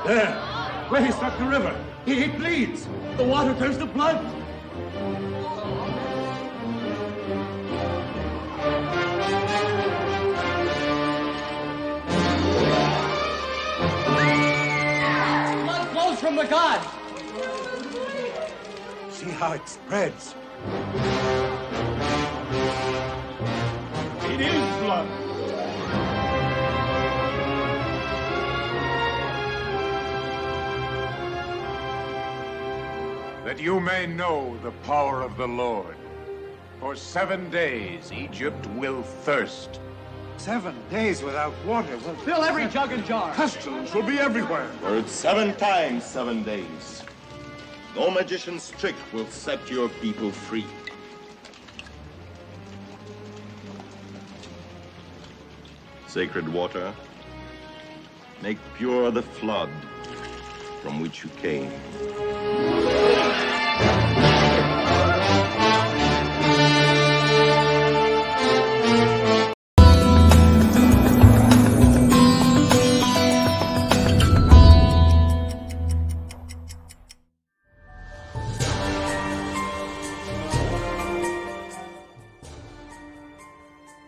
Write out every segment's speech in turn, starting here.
There, where he struck the river. He bleeds. The water turns to blood. Blood flows from the gods. See how it spreads. It is blood. That you may know the power of the Lord. For 7 days Egypt will thirst. 7 days without water will Fill every jug and jar. pestilence will be everywhere. For it's 7 times 7 days. No magician's trick will set your people free. Sacred water, make pure the flood from which you came.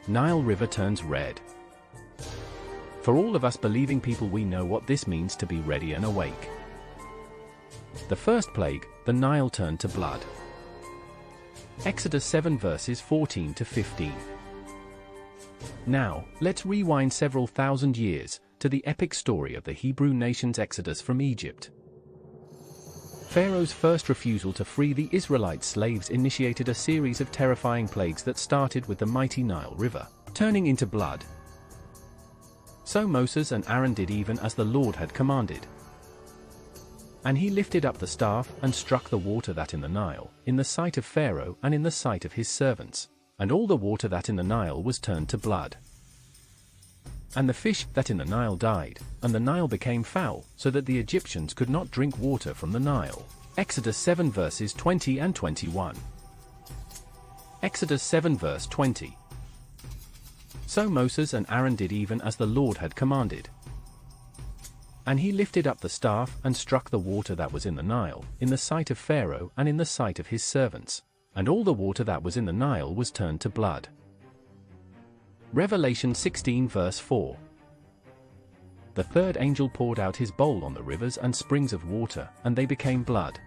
Nile River turns red. For all of us believing people, we know what this means to be ready and awake. The first plague, the Nile turned to blood. Exodus 7 verses 14 to 15. Now, let's rewind several thousand years to the epic story of the Hebrew nation's exodus from Egypt. Pharaoh's first refusal to free the Israelite slaves initiated a series of terrifying plagues that started with the mighty Nile River turning into blood. So Moses and Aaron did even as the Lord had commanded. And he lifted up the staff and struck the water that in the Nile, in the sight of Pharaoh and in the sight of his servants, and all the water that in the Nile was turned to blood. And the fish that in the Nile died, and the Nile became foul, so that the Egyptians could not drink water from the Nile. Exodus 7 verses 20 and 21. Exodus 7 verse 20. So Moses and Aaron did even as the Lord had commanded. And he lifted up the staff and struck the water that was in the Nile, in the sight of Pharaoh and in the sight of his servants, and all the water that was in the Nile was turned to blood. Revelation 16 verse 4. The third angel poured out his bowl on the rivers and springs of water, and they became blood.